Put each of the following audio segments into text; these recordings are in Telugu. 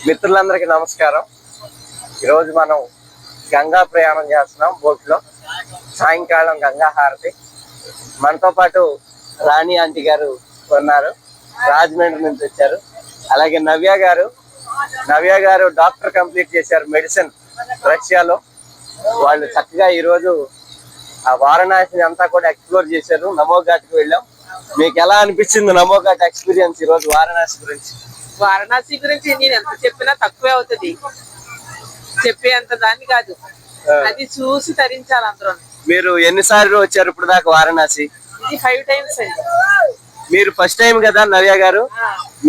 మిత్రులందరికీ నమస్కారం. ఈరోజు మనం గంగా ప్రయాణం చేస్తున్నాం బోట్లో. సాయంకాలం గంగా హారతి. మనతో పాటు రాణి ఆంటీ గారు ఉన్నారు, రాజమండ్రి నుంచి వచ్చారు. అలాగే నవ్య గారు డాక్టర్ కంప్లీట్ చేశారు, మెడిసిన్ రష్యాలో. వాళ్ళు చక్కగా ఈరోజు ఆ వారణాసిని అంతా కూడా ఎక్స్ప్లోర్ చేశారు. నమో ఘాట్కి వెళ్ళాం. మీకు ఎలా అనిపించింది నమో ఘాట్ ఎక్స్పీరియన్స్ ఈ రోజు వారణాసి గురించి? వారణాసి గురించి నేను ఎంత చెప్పినా తక్కువే అవుతుంది, చెప్పేంత దాన్ని కాదు. అది చూసి తరించాలి అందరూ. మీరు ఎన్నిసార్లు వచ్చారు ఇప్పుడు దాకా వారణాసి? ఇది 5 times అండి. మీరు ఫస్ట్ టైం కదా నవ్య గారు?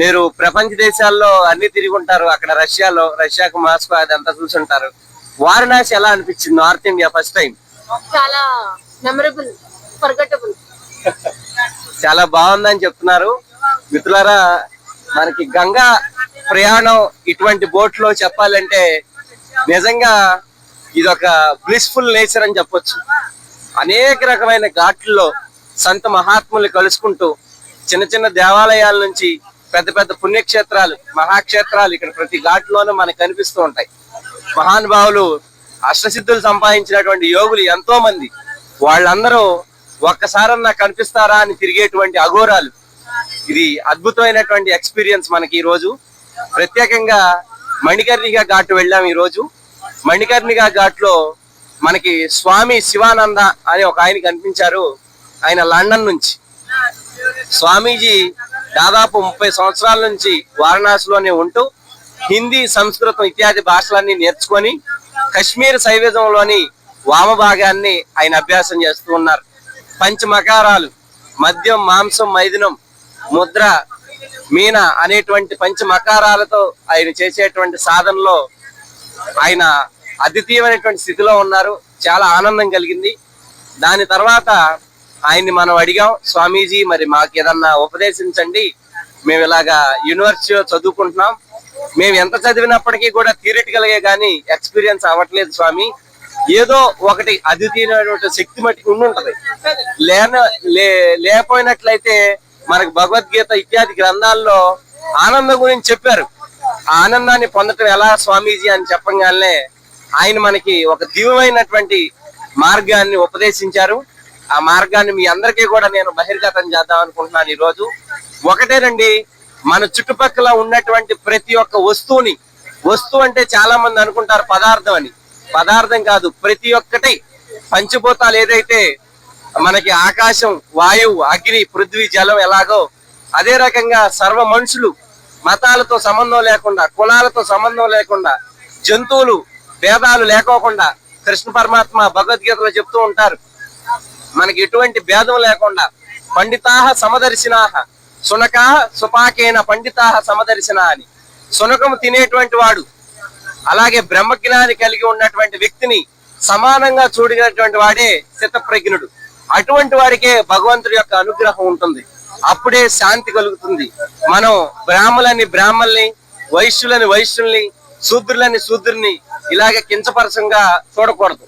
మీరు ప్రపంచ దేశాల్లో అన్ని తిరిగి ఉంటారు. అక్కడ రష్యాకు మాస్కో అదంతా చూసుంటారు. వారణాసి ఎలా అనిపించింది? North India first time. చాలా మెమరబుల్, ఫర్గెటబుల్. చాలా బాగుందని చెప్తున్నారు. మిత్రులారా, మనకి గంగా ప్రయాణం ఇటువంటి బోట్ లో చెప్పాలంటే నిజంగా ఇదొక బ్లిస్ఫుల్ నేచర్ అని చెప్పొచ్చు. అనేక రకమైన ఘాట్లలో సంత మహాత్ములు కలుసుకుంటూ చిన్న చిన్న దేవాలయాల నుంచి పెద్ద పెద్ద పుణ్యక్షేత్రాలు, మహాక్షేత్రాలు ఇక్కడ ప్రతి ఘాట్లోనూ మనకు కనిపిస్తూ ఉంటాయి. మహానుభావులు, అష్టసిద్ధులు సంపాదించినటువంటి యోగులు ఎంతో మంది, వాళ్ళందరూ ఒక్కసారన్నా కనిపిస్తారా అని తిరిగేటువంటి అఘోరాలు. ఇది అద్భుతమైనటువంటి ఎక్స్పీరియన్స్ మనకి ఈ రోజు. ప్రత్యేకంగా మణికర్ణికా ఘాట్ వెళ్ళాం. ఈ రోజు మణికర్ణికా ఘాట్ లో మనకి స్వామి శివానంద అని ఒక ఆయన కనిపించారు. ఆయన లండన్ నుంచి. స్వామీజీ దాదాపు 30 సంవత్సరాల నుంచి వారణాసిలోనే ఉంటూ హిందీ, సంస్కృతం ఇత్యాది భాషలన్నీ నేర్చుకొని కశ్మీర్ శైవిజంలోని వామభాగాన్ని ఆయన అభ్యాసం చేస్తూ ఉన్నారు. పంచమకారాలు, మద్యం, మాంసం, మైథునం, ముద్ర, మీన అనేటువంటి పంచమకారాలతో ఆయన చేసేటువంటి సాధనలో ఆయన అద్వితీయమైనటువంటి స్థితిలో ఉన్నారు. చాలా ఆనందం కలిగింది. దాని తర్వాత ఆయన్ని మనం అడిగాం, స్వామీజీ మరి మాకు ఏదన్నా ఉపదేశించండి, మేము ఇలాగా యూనివర్సిటీలో చదువుకుంటున్నాం, మేము ఎంత చదివినప్పటికీ కూడా థియరిటికల్గా కానీ ఎక్స్పీరియన్స్ అవ్వట్లేదు స్వామి, ఏదో ఒకటి అద్వితీయమైనటువంటి శక్తి మట్టికి ఉండుంటది, లేకపోయినట్లయితే మనకు భగవద్గీత ఇత్యాది గ్రంథాల్లో ఆనందం గురించి చెప్పారు. ఆ ఆనందాన్ని పొందటం ఎలా స్వామీజీ అని చెప్పగానే ఆయన మనకి ఒక దివ్యమైనటువంటి మార్గాన్ని ఉపదేశించారు. ఆ మార్గాన్ని మీ అందరికీ కూడా నేను బహిర్గతం చేద్దాం అనుకుంటున్నాను. ఈ రోజు ఒకటేనండి, మన చుట్టుపక్కల ఉన్నటువంటి ప్రతి ఒక్క వస్తువుని, వస్తువు అంటే చాలా మంది అనుకుంటారు పదార్థం అని. పదార్థం కాదు, ప్రతి ఒక్కటి పంచభూతాలు ఏదైతే మనకి ఆకాశం, వాయువు, అగ్ని, పృథ్వీ, జలం ఎలాగో అదే రకంగా సర్వ మనుషులు మతాలతో సంబంధం లేకుండా, కులాలతో సంబంధం లేకుండా, జంతువులు భేదాలు లేకోకుండా కృష్ణ పరమాత్మ భగవద్గీతలో చెప్తూ ఉంటారు, మనకి ఎటువంటి భేదం లేకుండా పండితాహ సమదర్శినాహ సునకాహ సుపాకేన పండితాహ సమదర్శన అని. సునకము తినేటువంటి వాడు, అలాగే బ్రహ్మజ్ఞాని కలిగి ఉన్నటువంటి వ్యక్తిని సమానంగా చూడినటువంటి వాడే స్థితప్రజ్ఞుడు. అటువంటి వాడికే భగవంతుడి యొక్క అనుగ్రహం ఉంటుంది. అప్పుడే శాంతి కలుగుతుంది. మనం బ్రాహ్మణుల్ని, వైశ్యుల్ని, శూద్రులని శూద్రుల్ని ఇలాగే కించపరచంగా చూడకూడదు.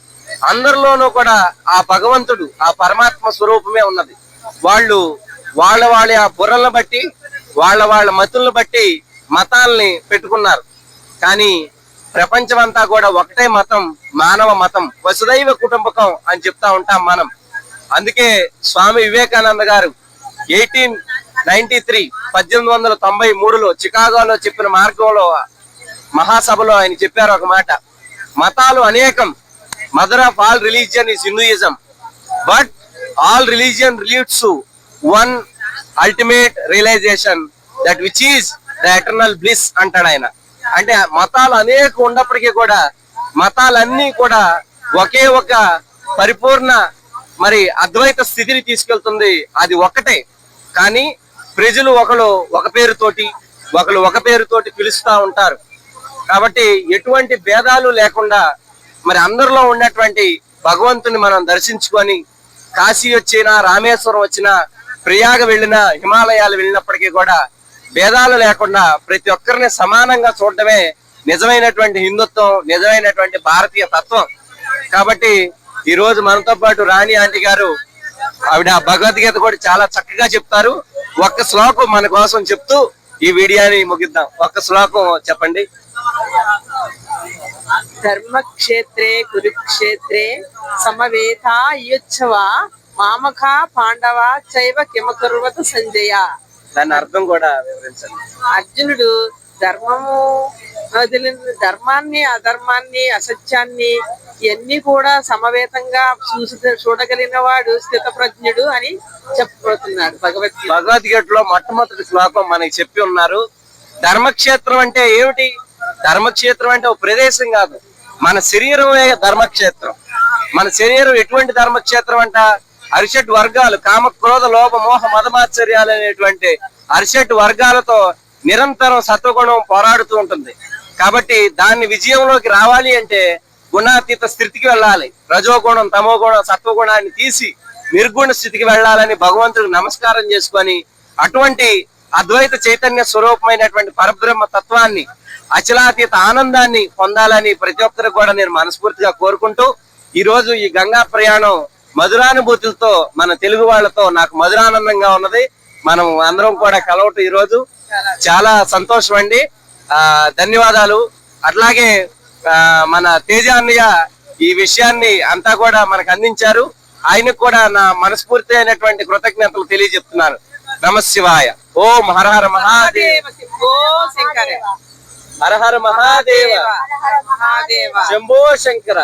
అందరిలోనూ కూడా ఆ భగవంతుడు, ఆ పరమాత్మ స్వరూపమే ఉన్నది. వాళ్ళ ఆ బుర్రలను బట్టి, వాళ్ళ మతులను బట్టి మతాల్ని పెట్టుకున్నారు. కానీ ప్రపంచమంతా కూడా ఒకటే మతం, మానవ మతం, వసుదైవ కుటుంబకం అని చెప్తా ఉంటాం మనం. అందుకే స్వామి వివేకానంద గారు 1893 చికాగోలో చెప్పిన మార్గంలో మహాసభలో ఆయన చెప్పారు ఒక మాట, మతాలు అనేకం, mother of all religion is Hinduism, but all religion leads to one ultimate realisation that which is the eternal bliss అంటాడు ఆయన. అంటే మతాలు అనేక ఉన్నప్పటికీ కూడా మతాలన్నీ కూడా ఒకే ఒక పరిపూర్ణ అద్వైత స్థితిని తీసుకెళ్తుంది. అది ఒక్కటే. కానీ ప్రజలు ఒకరు ఒక పేరుతోటి పిలుస్తా ఉంటారు. కాబట్టి ఎటువంటి భేదాలు లేకుండా అందరిలో ఉన్నటువంటి భగవంతుని మనం దర్శించుకొని కాశీ వచ్చినా, రామేశ్వరం వచ్చినా, ప్రయాగ వెళ్ళినా, హిమాలయాలు వెళ్ళినప్పటికీ కూడా భేదాలు లేకుండా ప్రతి ఒక్కరిని సమానంగా చూడటమే నిజమైనటువంటి హిందుత్వం, నిజమైనటువంటి భారతీయ తత్వం. కాబట్టి ఈ రోజు మనతో పాటు రాణి ఆంటీ గారు, ఆవిడ భగవద్గీత కూడా చాలా చక్కగా చెప్తారు. ఒక్క శ్లోకం మన కోసం చెప్తూ ఈ వీడియోని ముగిద్దాం. ఒక్క శ్లోకం చెప్పండి. ధర్మక్షేత్రే కురుక్షేత్రే సమవేతా యుచ్చవ మామక పాండవ చైవ కిమకుర్వత సంజయ. దాని అర్థం కూడా వివరించండి. అర్జునుడు ధర్మము ధర్మాన్ని అధర్మాన్ని అసత్యాన్ని ఇవన్నీ కూడా సమవేతంగా చూడగలిగిన వాడు స్థితప్రజ్ఞుడు అని చెప్పబోతున్నాడు భగవద్గీతలో మొట్టమొదటి శ్లోకం మనకి చెప్పి ఉన్నారు. ధర్మక్షేత్రం అంటే ఏమిటి? ధర్మక్షేత్రం అంటే ఒక ప్రదేశం కాదు, మన శరీరమే ధర్మక్షేత్రం. మన శరీరం ఎటువంటి ధర్మక్షేత్రం అంట? అరిషట్ వర్గాలు, కామ క్రోధ లోభ మోహ మదమాశ్చర్యాలు అనేటువంటి అరిషట్ వర్గాలతో నిరంతరం సత్వగుణం పోరాడుతూ ఉంటుంది. కాబట్టి దాన్ని విజయంలోకి రావాలి అంటే గుణాతీత స్థితికి వెళ్ళాలి. రజోగుణం తమో గుణం సత్వగుణాన్ని తీసి నిర్గుణ స్థితికి వెళ్ళాలని భగవంతుడికి నమస్కారం చేసుకొని అటువంటి అద్వైత చైతన్య స్వరూపమైనటువంటి పరబ్రహ్మ తత్వాన్ని, అచలాతీత ఆనందాన్ని పొందాలని ప్రతి ఒక్కరికి కూడా నేను మనస్ఫూర్తిగా కోరుకుంటూ, ఈ రోజు ఈ గంగా ప్రయాణం మధురానుభూతులతో మన తెలుగు వాళ్ళతో నాకు మధురానందంగా ఉన్నది. మనం అందరం కూడా కలవటం ఈ రోజు చాలా సంతోషం అండి. ధన్యవాదాలు. అట్లాగే మన తేజ అన్నయ్య ఈ విషయాన్ని అంతా కూడా మనకు అందించారు. ఆయనకు కూడా నా మనస్ఫూర్తి అయినటువంటి కృతజ్ఞతలు తెలియజెప్తున్నాను. నమశివాయ. ఓం హర హర మహాదేవ. హర హర మహాదేవ. శంభో శంకర.